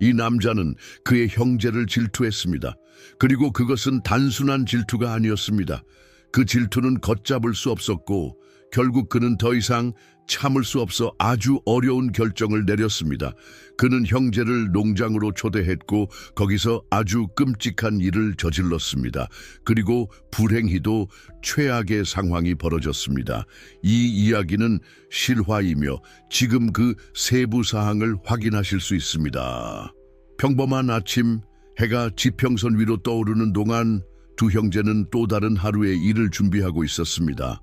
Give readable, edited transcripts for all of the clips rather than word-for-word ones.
이 남자는 그의 형제를 질투했습니다. 그리고 그것은 단순한 질투가 아니었습니다. 그 질투는 걷잡을 수 없었고 결국 그는 더 이상 참을 수 없어 아주 어려운 결정을 내렸습니다. 그는 형제를 농장으로 초대했고 거기서 아주 끔찍한 일을 저질렀습니다. 그리고 불행히도 최악의 상황이 벌어졌습니다. 이 이야기는 실화이며 지금 그 세부 사항을 확인하실 수 있습니다. 평범한 아침, 해가 지평선 위로 떠오르는 동안 두 형제는 또 다른 하루의 일을 준비하고 있었습니다.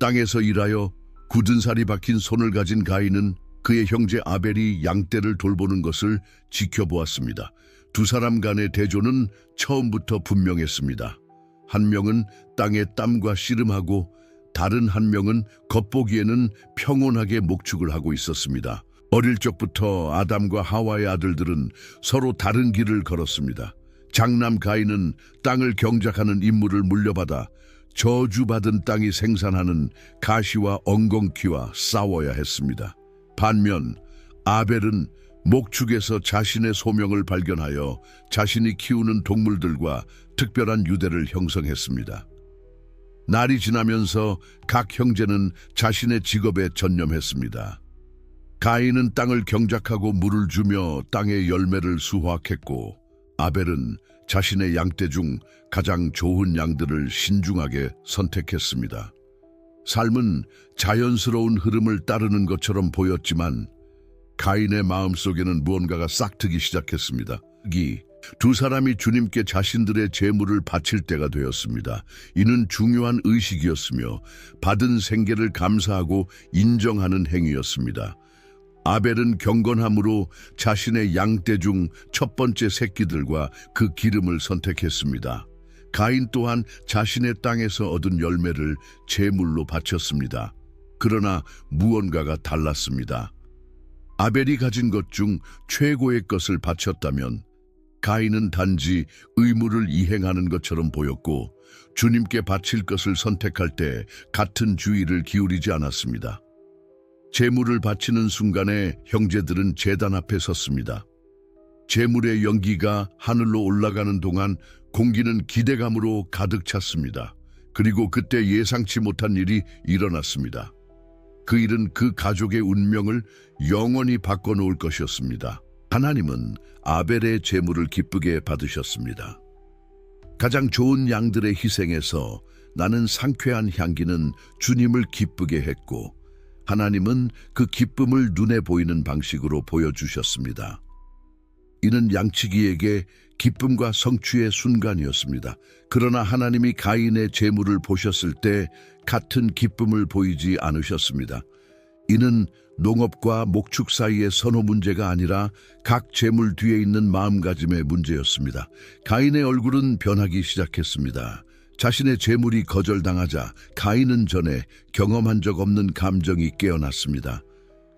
땅에서 일하여 굳은 살이 박힌 손을 가진 가인은 그의 형제 아벨이 양떼를 돌보는 것을 지켜보았습니다. 두 사람 간의 대조는 처음부터 분명했습니다. 한 명은 땅에 땀과 씨름하고 다른 한 명은 겉보기에는 평온하게 목축을 하고 있었습니다. 어릴 적부터 아담과 하와의 아들들은 서로 다른 길을 걸었습니다. 장남 가인은 땅을 경작하는 임무를 물려받아 저주받은 땅이 생산하는 가시와 엉겅퀴와 싸워야 했습니다. 반면 아벨은 목축에서 자신의 소명을 발견하여 자신이 키우는 동물들과 특별한 유대를 형성했습니다. 날이 지나면서 각 형제는 자신의 직업에 전념했습니다. 가인은 땅을 경작하고 물을 주며 땅의 열매를 수확했고 아벨은 자신의 양떼 중 가장 좋은 양들을 신중하게 선택했습니다. 삶은 자연스러운 흐름을 따르는 것처럼 보였지만 가인의 마음속에는 무언가가 싹트기 시작했습니다. 두 사람이 주님께 자신들의 재물을 바칠 때가 되었습니다. 이는 중요한 의식이었으며 받은 생계를 감사하고 인정하는 행위였습니다. 아벨은 경건함으로 자신의 양떼 중 첫 번째 새끼들과 그 기름을 선택했습니다. 가인 또한 자신의 땅에서 얻은 열매를 제물로 바쳤습니다. 그러나 무언가가 달랐습니다. 아벨이 가진 것 중 최고의 것을 바쳤다면 가인은 단지 의무를 이행하는 것처럼 보였고 주님께 바칠 것을 선택할 때 같은 주의를 기울이지 않았습니다. 제물을 바치는 순간에 형제들은 제단 앞에 섰습니다. 제물의 연기가 하늘로 올라가는 동안 공기는 기대감으로 가득 찼습니다. 그리고 그때 예상치 못한 일이 일어났습니다. 그 일은 그 가족의 운명을 영원히 바꿔놓을 것이었습니다. 하나님은 아벨의 제물을 기쁘게 받으셨습니다. 가장 좋은 양들의 희생에서 나는 상쾌한 향기는 주님을 기쁘게 했고 하나님은 그 기쁨을 눈에 보이는 방식으로 보여주셨습니다. 이는 양치기에게 기쁨과 성취의 순간이었습니다. 그러나 하나님이 가인의 제물을 보셨을 때 같은 기쁨을 보이지 않으셨습니다. 이는 농업과 목축 사이의 선호 문제가 아니라 각 제물 뒤에 있는 마음가짐의 문제였습니다. 가인의 얼굴은 변하기 시작했습니다. 자신의 재물이 거절당하자 가인은 전에 경험한 적 없는 감정이 깨어났습니다.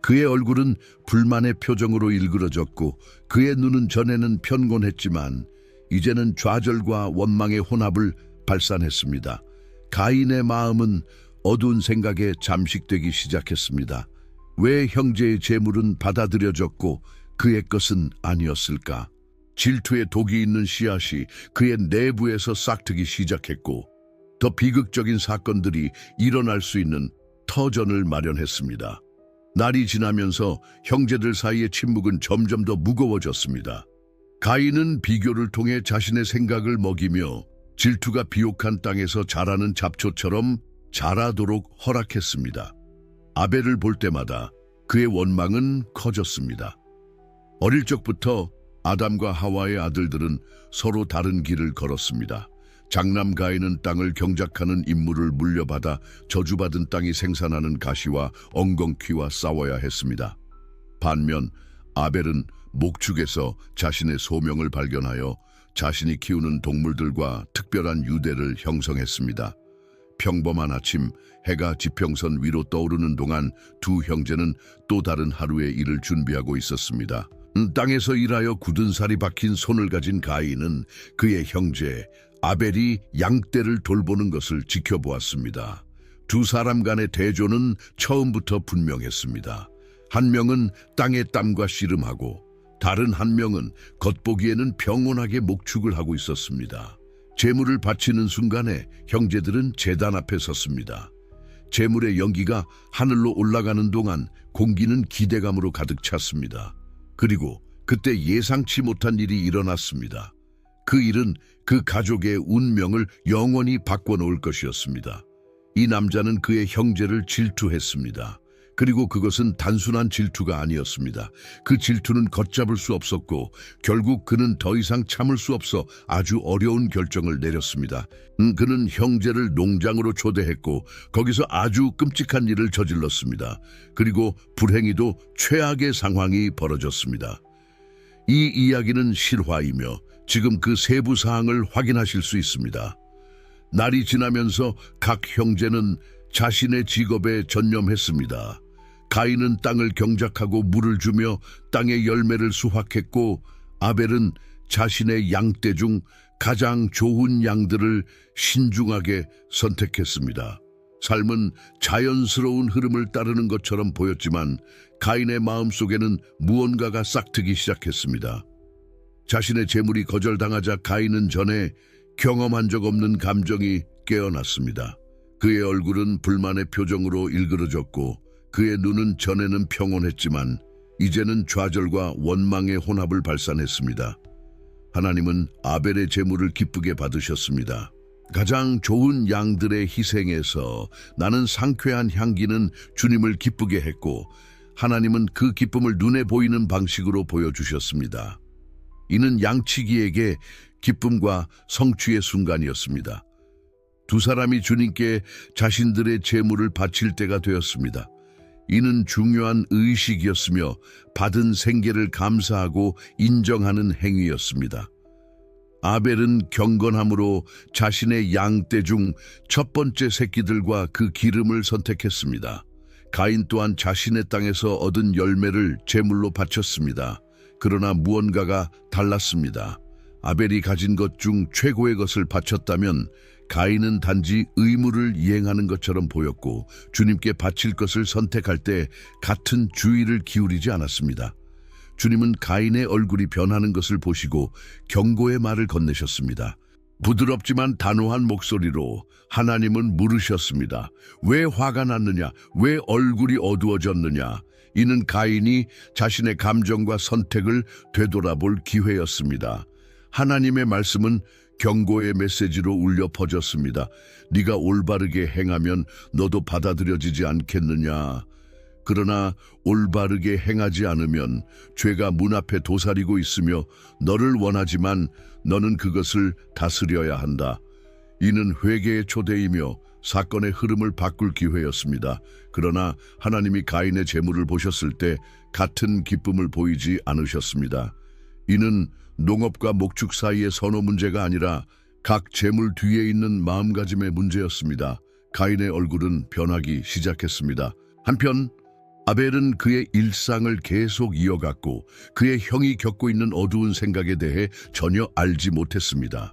그의 얼굴은 불만의 표정으로 일그러졌고 그의 눈은 전에는 편곤했지만 이제는 좌절과 원망의 혼합을 발산했습니다. 가인의 마음은 어두운 생각에 잠식되기 시작했습니다. 왜 형제의 재물은 받아들여졌고 그의 것은 아니었을까? 질투의 독이 있는 씨앗이 그의 내부에서 싹트기 시작했고 더 비극적인 사건들이 일어날 수 있는 터전을 마련했습니다. 날이 지나면서 형제들 사이의 침묵은 점점 더 무거워졌습니다. 가인은 비교를 통해 자신의 생각을 먹이며 질투가 비옥한 땅에서 자라는 잡초처럼 자라도록 허락했습니다. 아벨을 볼 때마다 그의 원망은 커졌습니다. 어릴 적부터 아담과 하와의 아들들은 서로 다른 길을 걸었습니다. 장남 가인은 땅을 경작하는 임무를 물려받아 저주받은 땅이 생산하는 가시와 엉겅퀴와 싸워야 했습니다. 반면 아벨은 목축에서 자신의 소명을 발견하여 자신이 키우는 동물들과 특별한 유대를 형성했습니다. 평범한 아침, 해가 지평선 위로 떠오르는 동안 두 형제는 또 다른 하루의 일을 준비하고 있었습니다. 땅에서 일하여 굳은 살이 박힌 손을 가진 가인은 그의 형제 아벨이 양떼를 돌보는 것을 지켜보았습니다. 두 사람 간의 대조는 처음부터 분명했습니다. 한 명은 땅의 땀과 씨름하고 다른 한 명은 겉보기에는 평온하게 목축을 하고 있었습니다. 제물을 바치는 순간에 형제들은 제단 앞에 섰습니다. 제물의 연기가 하늘로 올라가는 동안 공기는 기대감으로 가득 찼습니다. 그리고 그때 예상치 못한 일이 일어났습니다. 그 일은 그 가족의 운명을 영원히 바꿔놓을 것이었습니다. 이 남자는 그의 형제를 질투했습니다. 그리고 그것은 단순한 질투가 아니었습니다. 그 질투는 걷잡을 수 없었고 결국 그는 더 이상 참을 수 없어 아주 어려운 결정을 내렸습니다. 그는 형제를 농장으로 초대했고 거기서 아주 끔찍한 일을 저질렀습니다. 그리고 불행히도 최악의 상황이 벌어졌습니다. 이 이야기는 실화이며 지금 그 세부 사항을 확인하실 수 있습니다. 날이 지나면서 각 형제는 자신의 직업에 전념했습니다. 가인은 땅을 경작하고 물을 주며 땅의 열매를 수확했고 아벨은 자신의 양떼 중 가장 좋은 양들을 신중하게 선택했습니다. 삶은 자연스러운 흐름을 따르는 것처럼 보였지만 가인의 마음속에는 무언가가 싹트기 시작했습니다. 자신의 재물이 거절당하자 가인은 전에 경험한 적 없는 감정이 깨어났습니다. 그의 얼굴은 불만의 표정으로 일그러졌고 그의 눈은 전에는 평온했지만 이제는 좌절과 원망의 혼합을 발산했습니다. 하나님은 아벨의 제물을 기쁘게 받으셨습니다. 가장 좋은 양들의 희생에서 나는 상쾌한 향기는 주님을 기쁘게 했고 하나님은 그 기쁨을 눈에 보이는 방식으로 보여주셨습니다. 이는 양치기에게 기쁨과 성취의 순간이었습니다. 두 사람이 주님께 자신들의 제물을 바칠 때가 되었습니다. 이는 중요한 의식이었으며 받은 생계를 감사하고 인정하는 행위였습니다. 아벨은 경건함으로 자신의 양떼 중 첫 번째 새끼들과 그 기름을 선택했습니다. 가인 또한 자신의 땅에서 얻은 열매를 제물로 바쳤습니다. 그러나 무언가가 달랐습니다. 아벨이 가진 것 중 최고의 것을 바쳤다면 가인은 단지 의무를 이행하는 것처럼 보였고 주님께 바칠 것을 선택할 때 같은 주의를 기울이지 않았습니다. 주님은 가인의 얼굴이 변하는 것을 보시고 경고의 말을 건네셨습니다. 부드럽지만 단호한 목소리로 하나님은 물으셨습니다. 왜 화가 났느냐? 왜 얼굴이 어두워졌느냐? 이는 가인이 자신의 감정과 선택을 되돌아볼 기회였습니다. 하나님의 말씀은 경고의 메시지로 울려 퍼졌습니다. 네가 올바르게 행하면 너도 받아들여지지 않겠느냐? 그러나 올바르게 행하지 않으면 죄가 문 앞에 도사리고 있으며 너를 원하지만 너는 그것을 다스려야 한다. 이는 회개의 초대이며 사건의 흐름을 바꿀 기회였습니다. 그러나 하나님이 가인의 재물을 보셨을 때 같은 기쁨을 보이지 않으셨습니다. 이는 농업과 목축 사이의 선호 문제가 아니라 각 재물 뒤에 있는 마음가짐의 문제였습니다. 가인의 얼굴은 변하기 시작했습니다. 한편 아벨은 그의 일상을 계속 이어갔고 그의 형이 겪고 있는 어두운 생각에 대해 전혀 알지 못했습니다.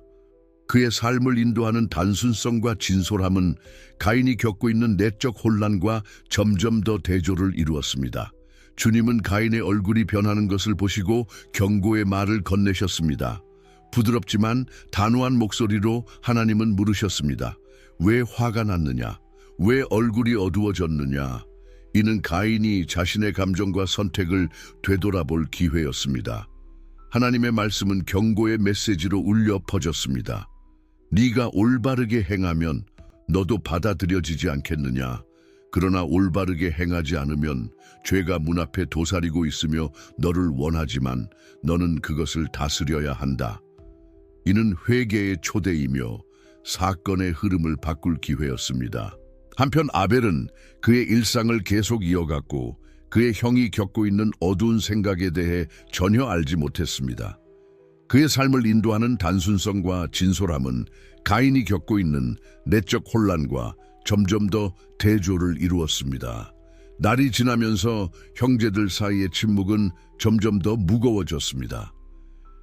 그의 삶을 인도하는 단순성과 진솔함은 가인이 겪고 있는 내적 혼란과 점점 더 대조를 이루었습니다. 주님은 가인의 얼굴이 변하는 것을 보시고 경고의 말을 건네셨습니다. 부드럽지만 단호한 목소리로 하나님은 물으셨습니다. 왜 화가 났느냐? 왜 얼굴이 어두워졌느냐? 이는 가인이 자신의 감정과 선택을 되돌아볼 기회였습니다. 하나님의 말씀은 경고의 메시지로 울려 퍼졌습니다. 네가 올바르게 행하면 너도 받아들여지지 않겠느냐? 그러나 올바르게 행하지 않으면 죄가 문 앞에 도사리고 있으며 너를 원하지만 너는 그것을 다스려야 한다. 이는 회개의 초대이며 사건의 흐름을 바꿀 기회였습니다. 한편 아벨은 그의 일상을 계속 이어갔고 그의 형이 겪고 있는 어두운 생각에 대해 전혀 알지 못했습니다. 그의 삶을 인도하는 단순성과 진솔함은 가인이 겪고 있는 내적 혼란과 점점 더 대조를 이루었습니다. 날이 지나면서 형제들 사이의 침묵은 점점 더 무거워졌습니다.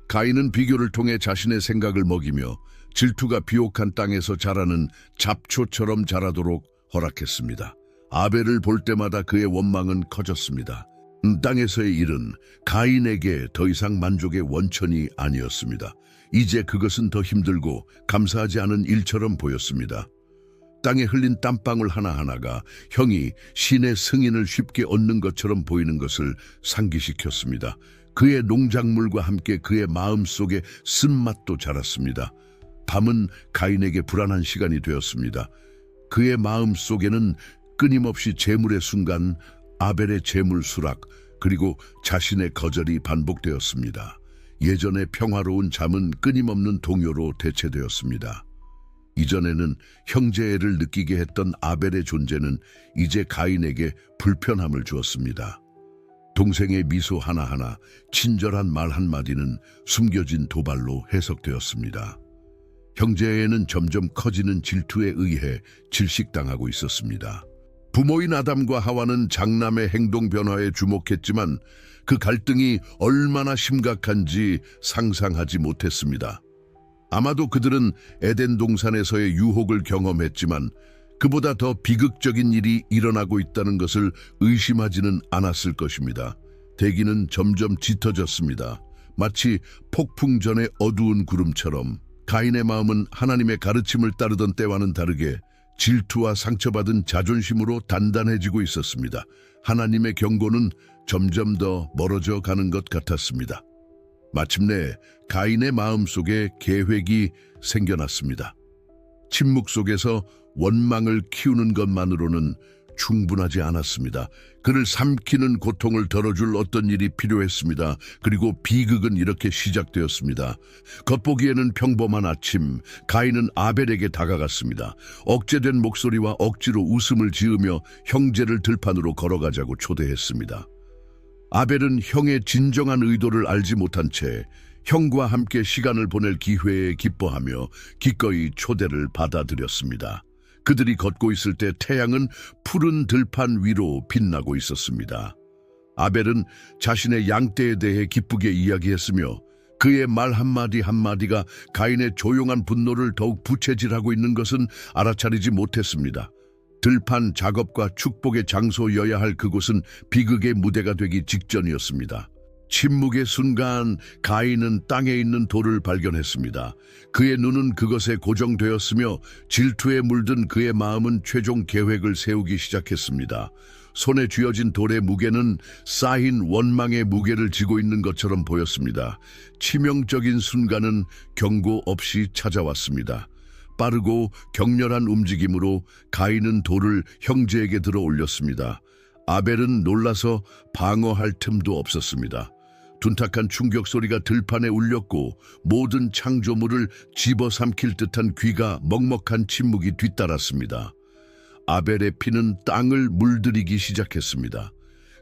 가인은 비교를 통해 자신의 생각을 먹이며 질투가 비옥한 땅에서 자라는 잡초처럼 자라도록 허락했습니다. 아벨을 볼 때마다 그의 원망은 커졌습니다. 땅에서의 일은 가인에게 더 이상 만족의 원천이 아니었습니다. 이제 그것은 더 힘들고 감사하지 않은 일처럼 보였습니다. 땅에 흘린 땀방울 하나하나가 형이 신의 승인을 쉽게 얻는 것처럼 보이는 것을 상기시켰습니다. 그의 농작물과 함께 그의 마음속에 쓴맛도 자랐습니다. 밤은 가인에게 불안한 시간이 되었습니다. 그의 마음속에는 끊임없이 재물의 순간, 아벨의 재물 수락, 그리고 자신의 거절이 반복되었습니다. 예전의 평화로운 잠은 끊임없는 동요로 대체되었습니다. 이전에는 형제애를 느끼게 했던 아벨의 존재는 이제 가인에게 불편함을 주었습니다. 동생의 미소 하나하나, 친절한 말 한마디는 숨겨진 도발로 해석되었습니다. 형제애는 점점 커지는 질투에 의해 질식당하고 있었습니다. 부모인 아담과 하와는 장남의 행동 변화에 주목했지만 그 갈등이 얼마나 심각한지 상상하지 못했습니다. 아마도 그들은 에덴 동산에서의 유혹을 경험했지만 그보다 더 비극적인 일이 일어나고 있다는 것을 의심하지는 않았을 것입니다. 대기는 점점 짙어졌습니다. 마치 폭풍 전의 어두운 구름처럼 가인의 마음은 하나님의 가르침을 따르던 때와는 다르게 질투와 상처받은 자존심으로 단단해지고 있었습니다. 하나님의 경고는 점점 더 멀어져 가는 것 같았습니다. 마침내 가인의 마음속에 계획이 생겨났습니다. 침묵 속에서 원망을 키우는 것만으로는 충분하지 않았습니다. 그를 삼키는 고통을 덜어줄 어떤 일이 필요했습니다. 그리고 비극은 이렇게 시작되었습니다. 겉보기에는 평범한 아침, 가인은 아벨에게 다가갔습니다. 억제된 목소리와 억지로 웃음을 지으며 형제를 들판으로 걸어가자고 초대했습니다. 아벨은 형의 진정한 의도를 알지 못한 채 형과 함께 시간을 보낼 기회에 기뻐하며 기꺼이 초대를 받아들였습니다. 그들이 걷고 있을 때 태양은 푸른 들판 위로 빛나고 있었습니다. 아벨은 자신의 양떼에 대해 기쁘게 이야기했으며 그의 말 한마디 한마디가 가인의 조용한 분노를 더욱 부채질하고 있는 것은 알아차리지 못했습니다. 들판 작업과 축복의 장소여야 할 그곳은 비극의 무대가 되기 직전이었습니다. 침묵의 순간 가인은 땅에 있는 돌을 발견했습니다. 그의 눈은 그것에 고정되었으며 질투에 물든 그의 마음은 최종 계획을 세우기 시작했습니다. 손에 쥐어진 돌의 무게는 쌓인 원망의 무게를 지고 있는 것처럼 보였습니다. 치명적인 순간은 경고 없이 찾아왔습니다. 빠르고 격렬한 움직임으로 가인은 돌을 형제에게 들어 올렸습니다. 아벨은 놀라서 방어할 틈도 없었습니다. 둔탁한 충격 소리가 들판에 울렸고 모든 창조물을 집어삼킬 듯한 귀가 먹먹한 침묵이 뒤따랐습니다. 아벨의 피는 땅을 물들이기 시작했습니다.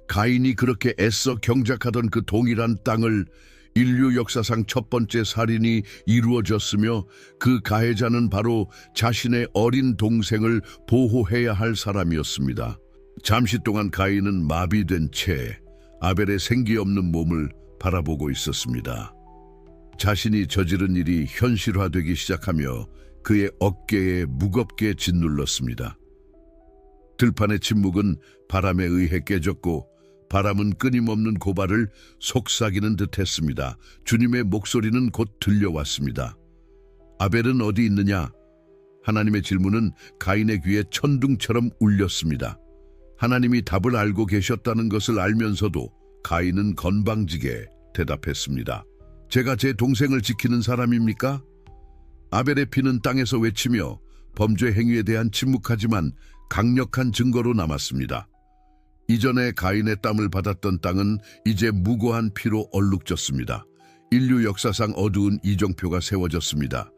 가인이 그렇게 애써 경작하던 그 동일한 땅을 인류 역사상 첫 번째 살인이 이루어졌으며 그 가해자는 바로 자신의 어린 동생을 보호해야 할 사람이었습니다. 잠시 동안 가인은 마비된 채 아벨의 생기 없는 몸을 바라보고 있었습니다. 자신이 저지른 일이 현실화되기 시작하며 그의 어깨에 무겁게 짓눌렀습니다. 들판의 침묵은 바람에 의해 깨졌고 바람은 끊임없는 고발을 속삭이는 듯했습니다. 주님의 목소리는 곧 들려왔습니다. 아벨은 어디 있느냐? 하나님의 질문은 가인의 귀에 천둥처럼 울렸습니다. 하나님이 답을 알고 계셨다는 것을 알면서도 가인은 건방지게 대답했습니다. 제가 제 동생을 지키는 사람입니까? 아벨의 피는 땅에서 외치며 범죄 행위에 대한 침묵하지만 강력한 증거로 남았습니다. 이전에 가인의 땀을 받았던 땅은 이제 무고한 피로 얼룩졌습니다. 인류 역사상 어두운 이정표가 세워졌습니다.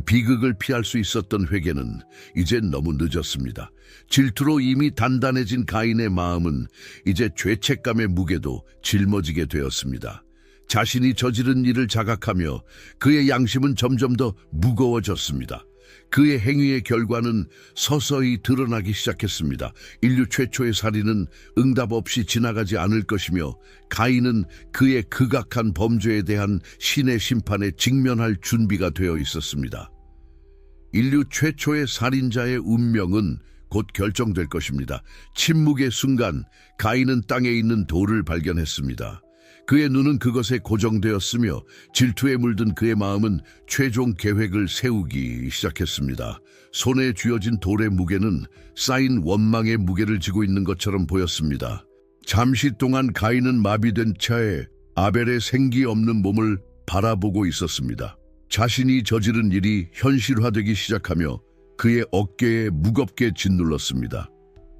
비극을 피할 수 있었던 회개는 이젠 너무 늦었습니다. 질투로 이미 단단해진 가인의 마음은 이제 죄책감의 무게도 짊어지게 되었습니다. 자신이 저지른 일을 자각하며 그의 양심은 점점 더 무거워졌습니다. 그의 행위의 결과는 서서히 드러나기 시작했습니다. 인류 최초의 살인은 응답 없이 지나가지 않을 것이며 가인은 그의 극악한 범죄에 대한 신의 심판에 직면할 준비가 되어 있었습니다. 인류 최초의 살인자의 운명은 곧 결정될 것입니다. 침묵의 순간 가인은 땅에 있는 돌을 발견했습니다. 그의 눈은 그것에 고정되었으며 질투에 물든 그의 마음은 최종 계획을 세우기 시작했습니다. 손에 쥐어진 돌의 무게는 쌓인 원망의 무게를 지고 있는 것처럼 보였습니다. 잠시 동안 가인은 마비된 차에 아벨의 생기 없는 몸을 바라보고 있었습니다. 자신이 저지른 일이 현실화되기 시작하며 그의 어깨에 무겁게 짓눌렀습니다.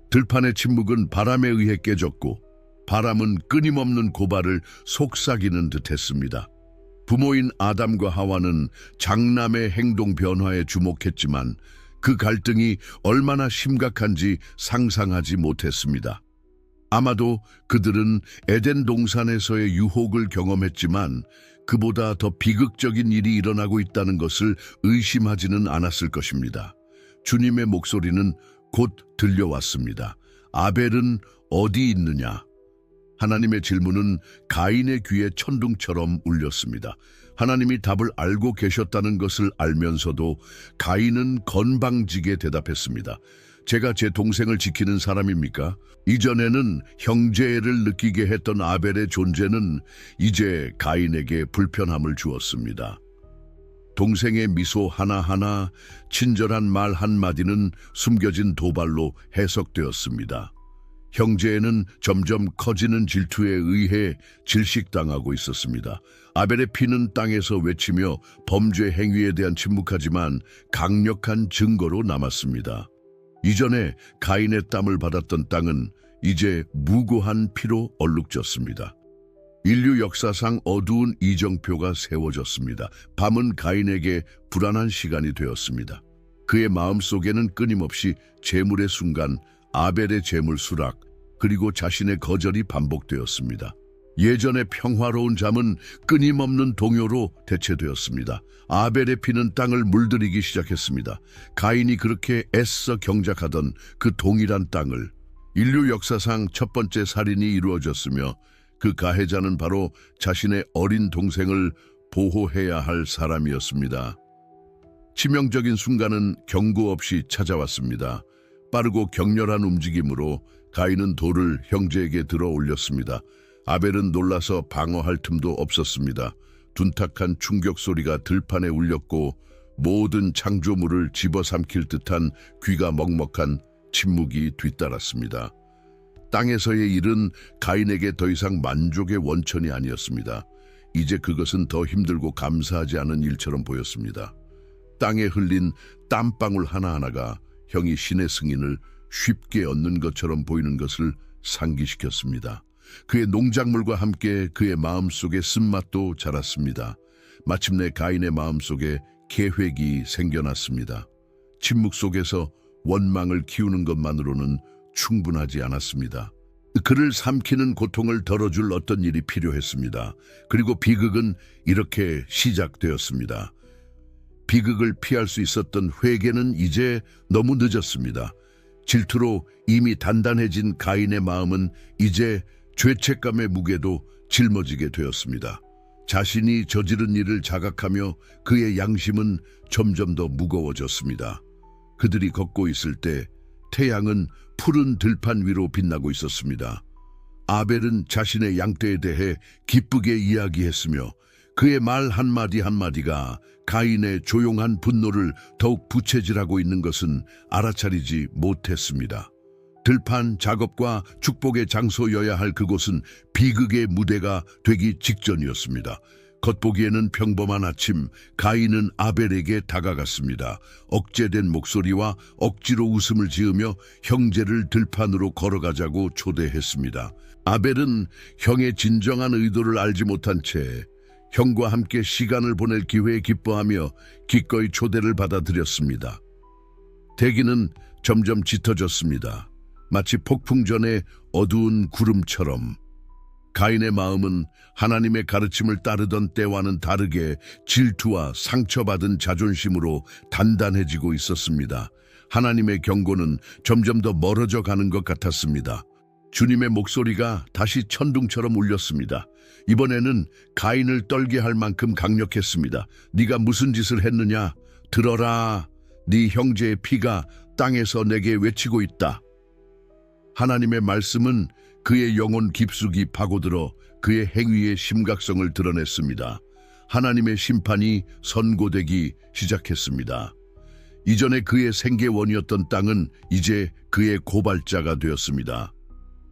들판의 침묵은 바람에 의해 깨졌고 바람은 끊임없는 고발을 속삭이는 듯했습니다. 부모인 아담과 하와는 장남의 행동 변화에 주목했지만 그 갈등이 얼마나 심각한지 상상하지 못했습니다. 아마도 그들은 에덴 동산에서의 유혹을 경험했지만 그보다 더 비극적인 일이 일어나고 있다는 것을 의심하지는 않았을 것입니다. 주님의 목소리는 곧 들려왔습니다. 아벨은 어디 있느냐? 하나님의 질문은 가인의 귀에 천둥처럼 울렸습니다. 하나님이 답을 알고 계셨다는 것을 알면서도 가인은 건방지게 대답했습니다. 제가 제 동생을 지키는 사람입니까? 이전에는 형제를 느끼게 했던 아벨의 존재는 이제 가인에게 불편함을 주었습니다. 동생의 미소 하나하나, 친절한 말 한마디는 숨겨진 도발로 해석되었습니다. 형제에는 점점 커지는 질투에 의해 질식당하고 있었습니다. 아벨의 피는 땅에서 외치며 범죄 행위에 대한 침묵하지만 강력한 증거로 남았습니다. 이전에 가인의 땀을 받았던 땅은 이제 무고한 피로 얼룩졌습니다. 인류 역사상 어두운 이정표가 세워졌습니다. 밤은 가인에게 불안한 시간이 되었습니다. 그의 마음속에는 끊임없이 재물의 순간, 아벨의 재물 수락, 그리고 자신의 거절이 반복되었습니다. 예전의 평화로운 잠은 끊임없는 동요로 대체되었습니다. 아벨의 피는 땅을 물들이기 시작했습니다. 가인이 그렇게 애써 경작하던 그 동일한 땅을 인류 역사상 첫 번째 살인이 이루어졌으며 그 가해자는 바로 자신의 어린 동생을 보호해야 할 사람이었습니다. 치명적인 순간은 경고 없이 찾아왔습니다. 빠르고 격렬한 움직임으로 가인은 돌을 형제에게 들어 올렸습니다. 아벨은 놀라서 방어할 틈도 없었습니다. 둔탁한 충격 소리가 들판에 울렸고 모든 창조물을 집어삼킬 듯한 귀가 먹먹한 침묵이 뒤따랐습니다. 땅에서의 일은 가인에게 더 이상 만족의 원천이 아니었습니다. 이제 그것은 더 힘들고 감사하지 않은 일처럼 보였습니다. 땅에 흘린 땀방울 하나하나가 형이 신의 승인을 쉽게 얻는 것처럼 보이는 것을 상기시켰습니다. 그의 농작물과 함께 그의 마음속에 쓴맛도 자랐습니다. 마침내 가인의 마음속에 계획이 생겨났습니다. 침묵 속에서 원망을 키우는 것만으로는 충분하지 않았습니다. 그를 삼키는 고통을 덜어줄 어떤 일이 필요했습니다. 그리고 비극은 이렇게 시작되었습니다. 비극을 피할 수 있었던 회개는 이제 너무 늦었습니다. 질투로 이미 단단해진 가인의 마음은 이제 죄책감의 무게도 짊어지게 되었습니다. 자신이 저지른 일을 자각하며 그의 양심은 점점 더 무거워졌습니다. 그들이 걷고 있을 때 태양은 푸른 들판 위로 빛나고 있었습니다. 아벨은 자신의 양떼에 대해 기쁘게 이야기했으며 그의 말 한마디 한마디가 가인의 조용한 분노를 더욱 부채질하고 있는 것은 알아차리지 못했습니다. 들판 작업과 축복의 장소여야 할 그곳은 비극의 무대가 되기 직전이었습니다. 겉보기에는 평범한 아침, 가인은 아벨에게 다가갔습니다. 억제된 목소리와 억지로 웃음을 지으며 형제를 들판으로 걸어가자고 초대했습니다. 아벨은 형의 진정한 의도를 알지 못한 채 형과 함께 시간을 보낼 기회에 기뻐하며 기꺼이 초대를 받아들였습니다. 대기는 점점 짙어졌습니다. 마치 폭풍 전의 어두운 구름처럼. 가인의 마음은 하나님의 가르침을 따르던 때와는 다르게 질투와 상처받은 자존심으로 단단해지고 있었습니다. 하나님의 경고는 점점 더 멀어져 가는 것 같았습니다. 주님의 목소리가 다시 천둥처럼 울렸습니다. 이번에는 가인을 떨게 할 만큼 강력했습니다. 네가 무슨 짓을 했느냐? 들어라. 네 형제의 피가 땅에서 내게 외치고 있다. 하나님의 말씀은 그의 영혼 깊숙이 파고들어 그의 행위의 심각성을 드러냈습니다. 하나님의 심판이 선고되기 시작했습니다. 이전에 그의 생계원이었던 땅은 이제 그의 고발자가 되었습니다.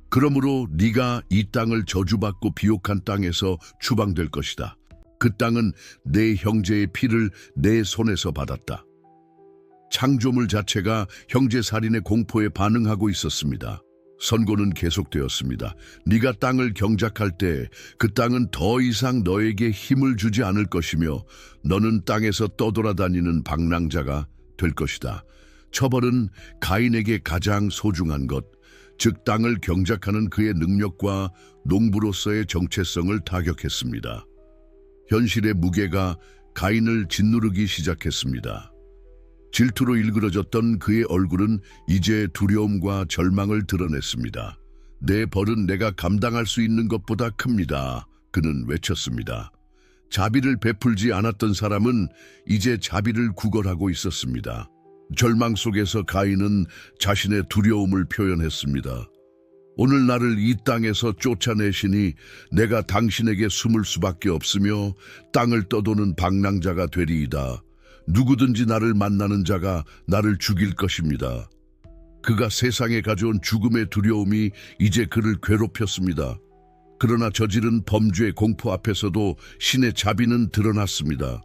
그러므로 네가 이 땅을 저주받고 비옥한 땅에서 추방될 것이다. 그 땅은 내 형제의 피를 내 손에서 받았다. 창조물 자체가 형제 살인의 공포에 반응하고 있었습니다. 선고는 계속되었습니다. 네가 땅을 경작할 때 그 땅은 더 이상 너에게 힘을 주지 않을 것이며 너는 땅에서 떠돌아다니는 방랑자가 될 것이다. 처벌은 가인에게 가장 소중한 것, 즉 땅을 경작하는 그의 능력과 농부로서의 정체성을 타격했습니다. 현실의 무게가 가인을 짓누르기 시작했습니다. 질투로 일그러졌던 그의 얼굴은 이제 두려움과 절망을 드러냈습니다. 내 벌은 내가 감당할 수 있는 것보다 큽니다. 그는 외쳤습니다. 자비를 베풀지 않았던 사람은 이제 자비를 구걸하고 있었습니다. 절망 속에서 가인은 자신의 두려움을 표현했습니다. 오늘 나를 이 땅에서 쫓아내시니 내가 당신에게 숨을 수밖에 없으며 땅을 떠도는 방랑자가 되리이다. 누구든지 나를 만나는 자가 나를 죽일 것입니다. 그가 세상에 가져온 죽음의 두려움이 이제 그를 괴롭혔습니다. 그러나 저지른 범죄의 공포 앞에서도 신의 자비는 드러났습니다.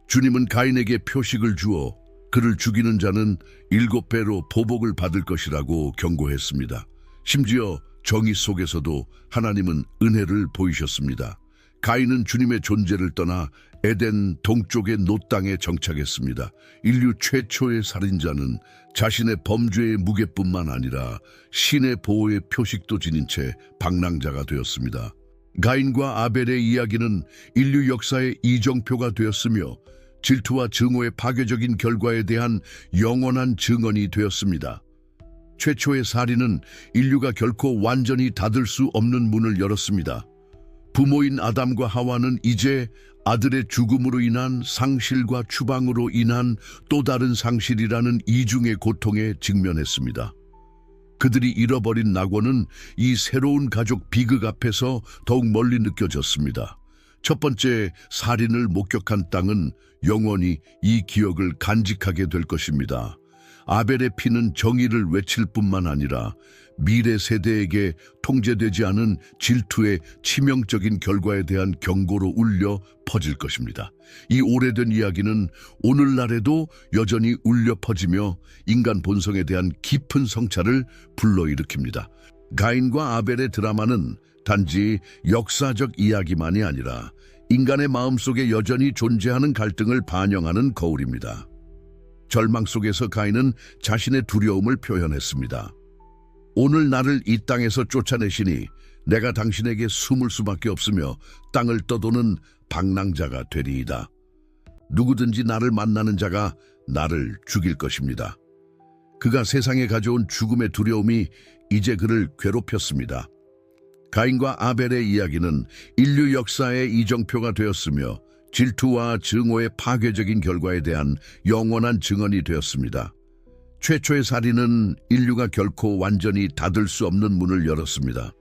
주님은 가인에게 표식을 주어 그를 죽이는 자는 7배로 보복을 받을 것이라고 경고했습니다. 심지어 정의 속에서도 하나님은 은혜를 보이셨습니다. 가인은 주님의 존재를 떠나 에덴 동쪽의 놋 땅에 정착했습니다. 인류 최초의 살인자는 자신의 범죄의 무게뿐만 아니라 신의 보호의 표식도 지닌 채 방랑자가 되었습니다. 가인과 아벨의 이야기는 인류 역사의 이정표가 되었으며 질투와 증오의 파괴적인 결과에 대한 영원한 증언이 되었습니다. 최초의 살인은 인류가 결코 완전히 닫을 수 없는 문을 열었습니다. 부모인 아담과 하와는 이제 아들의 죽음으로 인한 상실과 추방으로 인한 또 다른 상실이라는 이중의 고통에 직면했습니다. 그들이 잃어버린 낙원은 이 새로운 가족 비극 앞에서 더욱 멀리 느껴졌습니다. 첫 번째 살인을 목격한 땅은 영원히 이 기억을 간직하게 될 것입니다. 아벨의 피는 정의를 외칠 뿐만 아니라 미래 세대에게 통제되지 않은 질투의 치명적인 결과에 대한 경고로 울려 퍼질 것입니다. 이 오래된 이야기는 오늘날에도 여전히 울려 퍼지며 인간 본성에 대한 깊은 성찰을 불러일으킵니다. 가인과 아벨의 드라마는 단지 역사적 이야기만이 아니라 인간의 마음속에 여전히 존재하는 갈등을 반영하는 거울입니다. 절망 속에서 가인은 자신의 두려움을 표현했습니다. 오늘 나를 이 땅에서 쫓아내시니 내가 당신에게 숨을 수밖에 없으며 땅을 떠도는 방랑자가 되리이다. 누구든지 나를 만나는 자가 나를 죽일 것입니다. 그가 세상에 가져온 죽음의 두려움이 이제 그를 괴롭혔습니다. 가인과 아벨의 이야기는 인류 역사의 이정표가 되었으며 질투와 증오의 파괴적인 결과에 대한 영원한 증언이 되었습니다. 최초의 살인은 인류가 결코 완전히 닫을 수 없는 문을 열었습니다.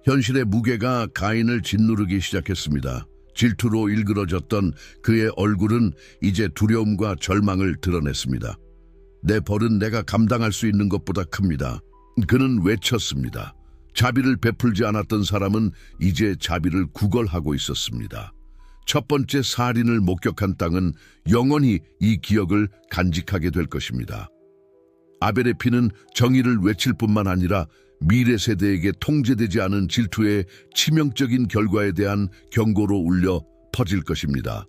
현실의 무게가 가인을 짓누르기 시작했습니다. 질투로 일그러졌던 그의 얼굴은 이제 두려움과 절망을 드러냈습니다. 내 벌은 내가 감당할 수 있는 것보다 큽니다. 그는 외쳤습니다. 자비를 베풀지 않았던 사람은 이제 자비를 구걸하고 있었습니다. 첫 번째 살인을 목격한 땅은 영원히 이 기억을 간직하게 될 것입니다. 아벨의 피는 정의를 외칠 뿐만 아니라 미래 세대에게 통제되지 않은 질투의 치명적인 결과에 대한 경고로 울려 퍼질 것입니다.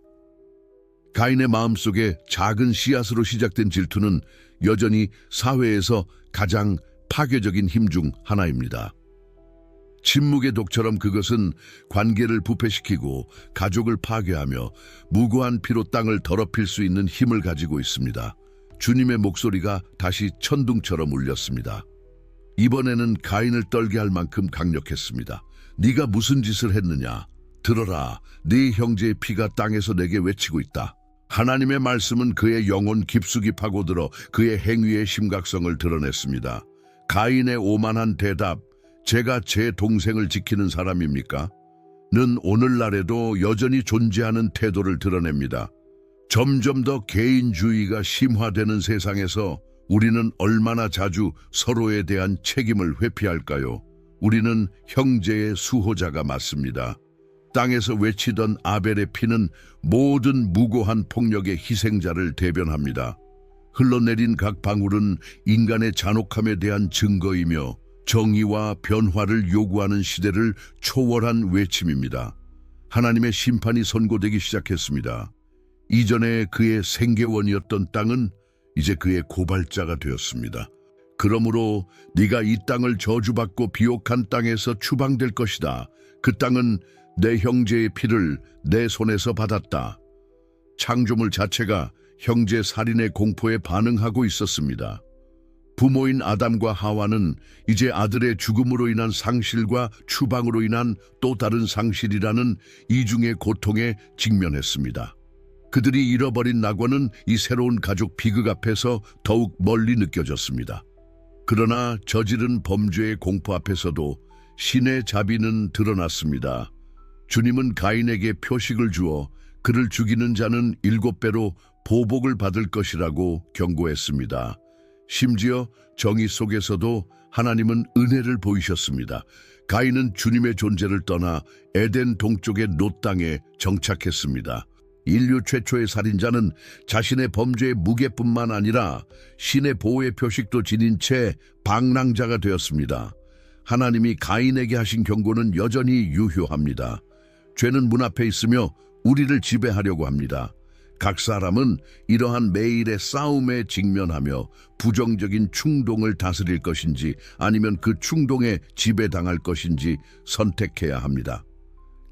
가인의 마음속에 작은 씨앗으로 시작된 질투는 여전히 사회에서 가장 파괴적인 힘 중 하나입니다. 침묵의 독처럼 그것은 관계를 부패시키고 가족을 파괴하며 무고한 피로 땅을 더럽힐 수 있는 힘을 가지고 있습니다. 주님의 목소리가 다시 천둥처럼 울렸습니다. 이번에는 가인을 떨게 할 만큼 강력했습니다. 네가 무슨 짓을 했느냐? 들어라, 네 형제의 피가 땅에서 내게 외치고 있다. 하나님의 말씀은 그의 영혼 깊숙이 파고들어 그의 행위의 심각성을 드러냈습니다. 가인의 오만한 대답, 제가 제 동생을 지키는 사람입니까? 는 오늘날에도 여전히 존재하는 태도를 드러냅니다. 점점 더 개인주의가 심화되는 세상에서 우리는 얼마나 자주 서로에 대한 책임을 회피할까요? 우리는 형제의 수호자가 맞습니다. 땅에서 외치던 아벨의 피는 모든 무고한 폭력의 희생자를 대변합니다. 흘러내린 각 방울은 인간의 잔혹함에 대한 증거이며 정의와 변화를 요구하는 시대를 초월한 외침입니다. 하나님의 심판이 선고되기 시작했습니다. 이전에 그의 생계원이었던 땅은 이제 그의 고발자가 되었습니다. 그러므로 네가 이 땅을 저주받고 비옥한 땅에서 추방될 것이다. 그 땅은 내 형제의 피를 내 손에서 받았다. 창조물 자체가 형제 살인의 공포에 반응하고 있었습니다. 부모인 아담과 하와는 이제 아들의 죽음으로 인한 상실과 추방으로 인한 또 다른 상실이라는 이중의 고통에 직면했습니다. 그들이 잃어버린 낙원은 이 새로운 가족 비극 앞에서 더욱 멀리 느껴졌습니다. 그러나 저지른 범죄의 공포 앞에서도 신의 자비는 드러났습니다. 주님은 가인에게 표식을 주어 그를 죽이는 자는 7배로 보복을 받을 것이라고 경고했습니다. 심지어 정의 속에서도 하나님은 은혜를 보이셨습니다. 가인은 주님의 존재를 떠나 에덴 동쪽의 롯 땅에 정착했습니다. 인류 최초의 살인자는 자신의 범죄의 무게뿐만 아니라 신의 보호의 표식도 지닌 채 방랑자가 되었습니다. 하나님이 가인에게 하신 경고는 여전히 유효합니다. 죄는 문 앞에 있으며 우리를 지배하려고 합니다. 각 사람은 이러한 매일의 싸움에 직면하며 부정적인 충동을 다스릴 것인지 아니면 그 충동에 지배당할 것인지 선택해야 합니다.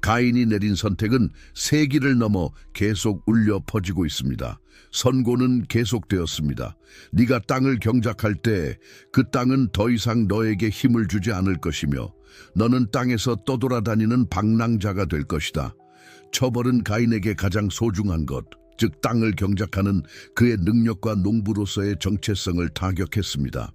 가인이 내린 선택은 세기를 넘어 계속 울려 퍼지고 있습니다. 선고는 계속되었습니다. 네가 땅을 경작할 때 그 땅은 더 이상 너에게 힘을 주지 않을 것이며 너는 땅에서 떠돌아다니는 방랑자가 될 것이다. 처벌은 가인에게 가장 소중한 것, 즉 땅을 경작하는 그의 능력과 농부로서의 정체성을 타격했습니다.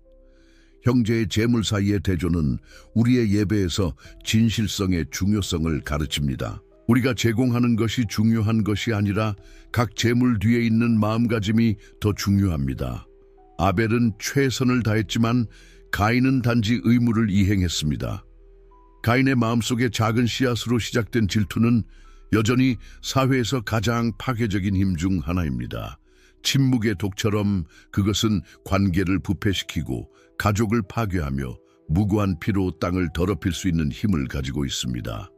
형제의 재물 사이의 대조는 우리의 예배에서 진실성의 중요성을 가르칩니다. 우리가 제공하는 것이 중요한 것이 아니라 각 재물 뒤에 있는 마음가짐이 더 중요합니다. 아벨은 최선을 다했지만 가인은 단지 의무를 이행했습니다. 가인의 마음속에 작은 씨앗으로 시작된 질투는 여전히 사회에서 가장 파괴적인 힘 중 하나입니다. 침묵의 독처럼 그것은 관계를 부패시키고 가족을 파괴하며 무고한 피로 땅을 더럽힐 수 있는 힘을 가지고 있습니다.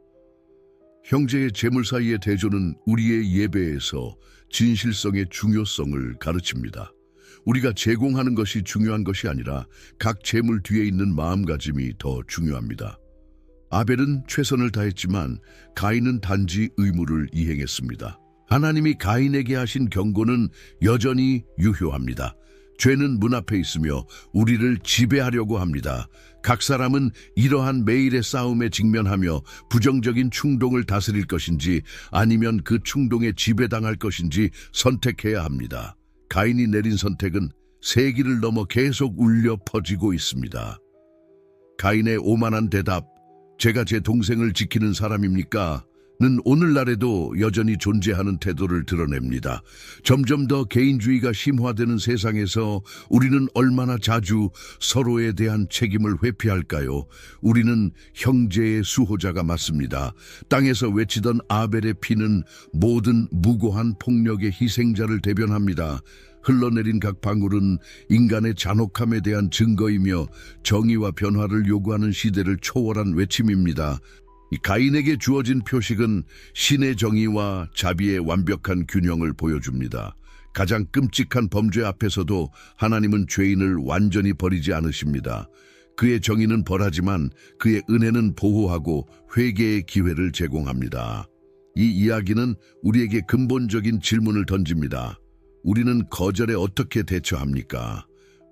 형제의 재물 사이의 대조는 우리의 예배에서 진실성의 중요성을 가르칩니다. 우리가 제공하는 것이 중요한 것이 아니라 각 재물 뒤에 있는 마음가짐이 더 중요합니다. 아벨은 최선을 다했지만 가인은 단지 의무를 이행했습니다. 하나님이 가인에게 하신 경고는 여전히 유효합니다. 죄는 문 앞에 있으며 우리를 지배하려고 합니다. 각 사람은 이러한 매일의 싸움에 직면하며 부정적인 충동을 다스릴 것인지 아니면 그 충동에 지배당할 것인지 선택해야 합니다. 가인이 내린 선택은 세기를 넘어 계속 울려 퍼지고 있습니다. 가인의 오만한 대답, 제가 제 동생을 지키는 사람입니까? 는 오늘날에도 여전히 존재하는 태도를 드러냅니다. 점점 더 개인주의가 심화되는 세상에서 우리는 얼마나 자주 서로에 대한 책임을 회피할까요? 우리는 형제의 수호자가 맞습니다. 땅에서 외치던 아벨의 피는 모든 무고한 폭력의 희생자를 대변합니다. 흘러내린 각 방울은 인간의 잔혹함에 대한 증거이며 정의와 변화를 요구하는 시대를 초월한 외침입니다. 이 가인에게 주어진 표식은 신의 정의와 자비의 완벽한 균형을 보여줍니다. 가장 끔찍한 범죄 앞에서도 하나님은 죄인을 완전히 버리지 않으십니다. 그의 정의는 벌하지만 그의 은혜는 보호하고 회개의 기회를 제공합니다. 이 이야기는 우리에게 근본적인 질문을 던집니다. 우리는 거절에 어떻게 대처합니까?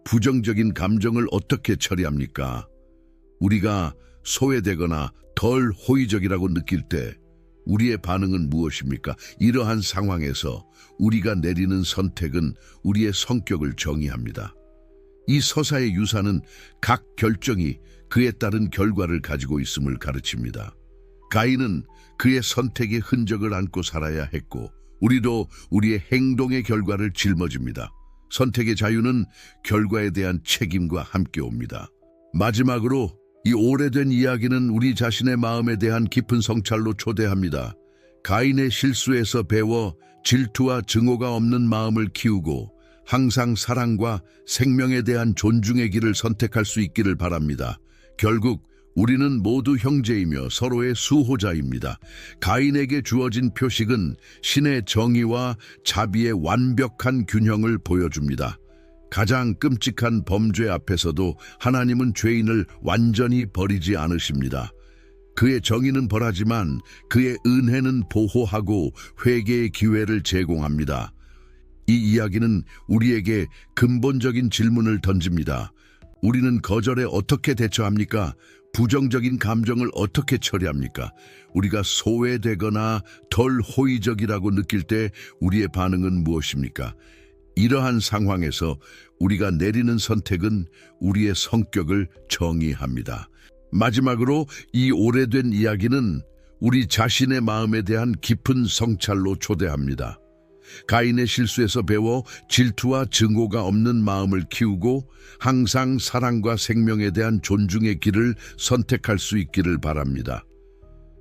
부정적인 감정을 어떻게 처리합니까? 우리가 소외되거나 덜 호의적이라고 느낄 때 우리의 반응은 무엇입니까? 이러한 상황에서 우리가 내리는 선택은 우리의 성격을 정의합니다. 이 서사의 유사는 각 결정이 그에 따른 결과를 가지고 있음을 가르칩니다. 가인은 그의 선택의 흔적을 안고 살아야 했고, 우리도 우리의 행동의 결과를 짊어집니다. 선택의 자유는 결과에 대한 책임과 함께 옵니다. 마지막으로 이 오래된 이야기는 우리 자신의 마음에 대한 깊은 성찰로 초대합니다. 가인의 실수에서 배워 질투와 증오가 없는 마음을 키우고 항상 사랑과 생명에 대한 존중의 길을 선택할 수 있기를 바랍니다. 결국 우리는 모두 형제이며 서로의 수호자입니다. 가인에게 주어진 표식은 신의 정의와 자비의 완벽한 균형을 보여줍니다. 가장 끔찍한 범죄 앞에서도 하나님은 죄인을 완전히 버리지 않으십니다. 그의 정의는 벌하지만 그의 은혜는 보호하고 회개의 기회를 제공합니다. 이 이야기는 우리에게 근본적인 질문을 던집니다. 우리는 거절에 어떻게 대처합니까? 부정적인 감정을 어떻게 처리합니까? 우리가 소외되거나 덜 호의적이라고 느낄 때 우리의 반응은 무엇입니까? 이러한 상황에서 우리가 내리는 선택은 우리의 성격을 정의합니다. 마지막으로 이 오래된 이야기는 우리 자신의 마음에 대한 깊은 성찰로 초대합니다. 가인의 실수에서 배워 질투와 증오가 없는 마음을 키우고 항상 사랑과 생명에 대한 존중의 길을 선택할 수 있기를 바랍니다.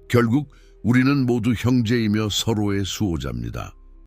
결국 우리는 모두 형제이며 서로의 수호자입니다.